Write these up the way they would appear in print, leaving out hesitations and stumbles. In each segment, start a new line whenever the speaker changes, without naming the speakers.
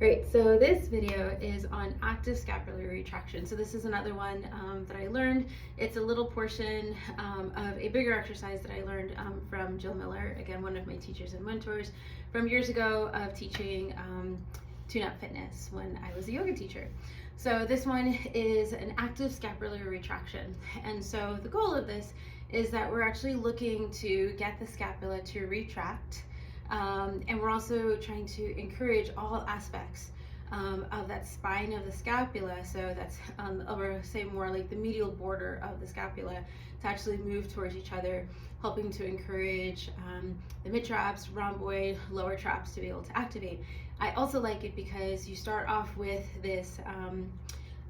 Alright, so this video is on active scapular retraction. So this is another one that I learned. It's a little portion of a bigger exercise that I learned from Jill Miller, again, one of my teachers and mentors from years ago of teaching tune-up fitness when I was a yoga teacher. So this one is an active scapular retraction. And so the goal of this is that we're actually looking to get the scapula to retract. And we're also trying to encourage all aspects of that spine of the scapula, so that's or say more like the medial border of the scapula, to actually move towards each other, helping to encourage the mid traps, rhomboid, lower traps to be able to activate. I also like it because you start off with this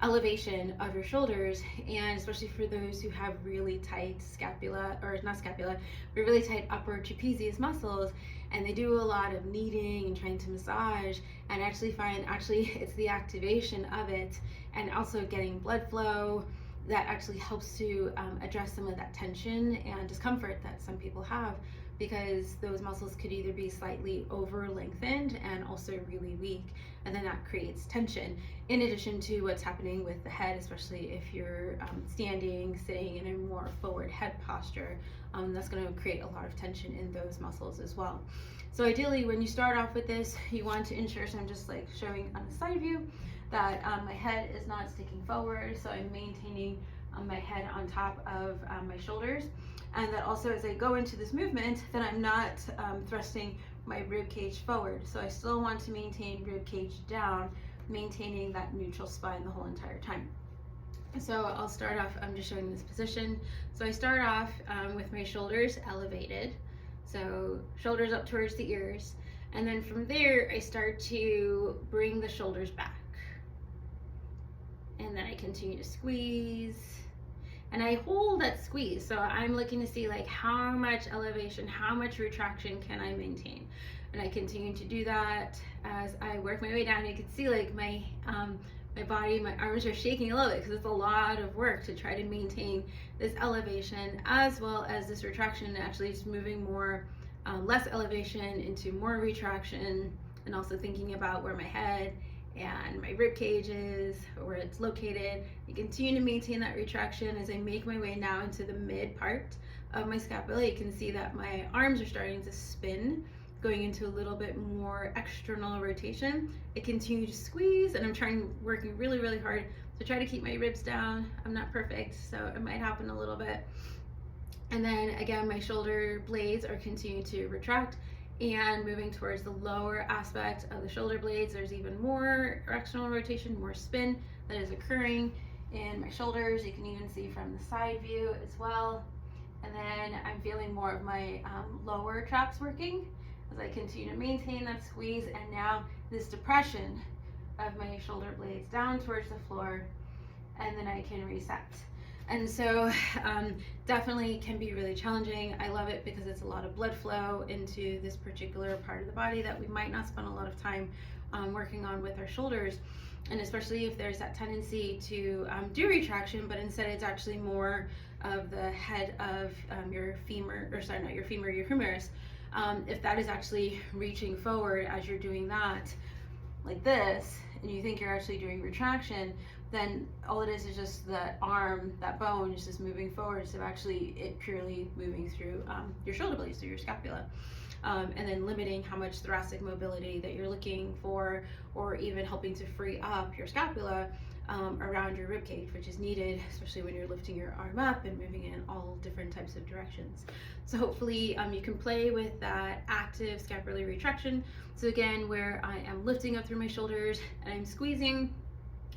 elevation of your shoulders, and especially for those who have really tight scapula, or not scapula, but really tight upper trapezius muscles, and they do a lot of kneading and trying to massage, and actually it's the activation of it and also getting blood flow that actually helps to address some of that tension and discomfort that some people have, because those muscles could either be slightly over lengthened and also really weak, and then that creates tension, in addition to what's happening with the head, especially if you're standing, sitting in a more forward head posture. That's going to create a lot of tension in those muscles as well. So ideally, when you start off with this, you want to ensure, so I'm just like showing on the side view, that my head is not sticking forward, so I'm maintaining my head on top of my shoulders, and that also as I go into this movement, that I'm not thrusting my rib cage forward. So I still want to maintain rib cage down, maintaining that neutral spine the whole entire time. So I'll start off, I'm just showing this position. So I start off with my shoulders elevated, so shoulders up towards the ears, and then from there I start to bring the shoulders back, and then I continue to squeeze, and I hold that squeeze. So I'm looking to see like how much elevation, how much retraction can I maintain, and I continue to do that as I work my way down. You can see like my body, my arms are shaking a little bit because it's a lot of work to try to maintain this elevation as well as this retraction, and actually just moving more less elevation into more retraction, and also thinking about where my head and my rib cage is, where it's located. I continue to maintain that retraction as I make my way now into the mid part of my scapula. You can see that my arms are starting to spin, going into a little bit more external rotation. I continue to squeeze, and I'm working really, really hard to try to keep my ribs down. I'm not perfect, so it might happen a little bit. And then again, my shoulder blades are continuing to retract and moving towards the lower aspect of the shoulder blades. There's even more external rotation, more spin that is occurring in my shoulders. You can even see from the side view as well. And then I'm feeling more of my lower traps working as I continue to maintain that squeeze, and now this depression of my shoulder blades down towards the floor, and then I can reset. And so definitely can be really challenging. I love it because it's a lot of blood flow into this particular part of the body that we might not spend a lot of time working on with our shoulders. And especially if there's that tendency to do retraction, but instead it's actually more of the head of your femur, or sorry, not your femur, your humerus. If that is actually reaching forward as you're doing that, like this, and you think you're actually doing retraction, then all it is just that arm, that bone is just moving forward. So actually it purely moving through your shoulder blades, through your scapula, and then limiting how much thoracic mobility that you're looking for, or even helping to free up your scapula around your rib cage, which is needed, especially when you're lifting your arm up and moving in all different types of directions. So hopefully you can play with that active scapular retraction. So again, where I am lifting up through my shoulders and I'm squeezing,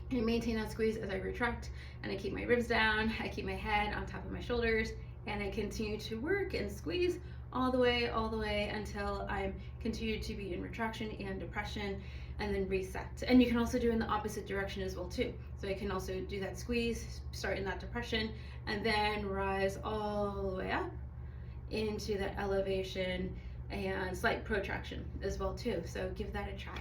and maintain that squeeze as I retract, and I keep my ribs down, I keep my head on top of my shoulders, and I continue to work and squeeze all the way until I'm continued to be in retraction and depression, and then reset. And you can also do in the opposite direction as well too. So I can also do that squeeze, start in that depression, and then rise all the way up into that elevation and slight protraction as well too. So give that a try.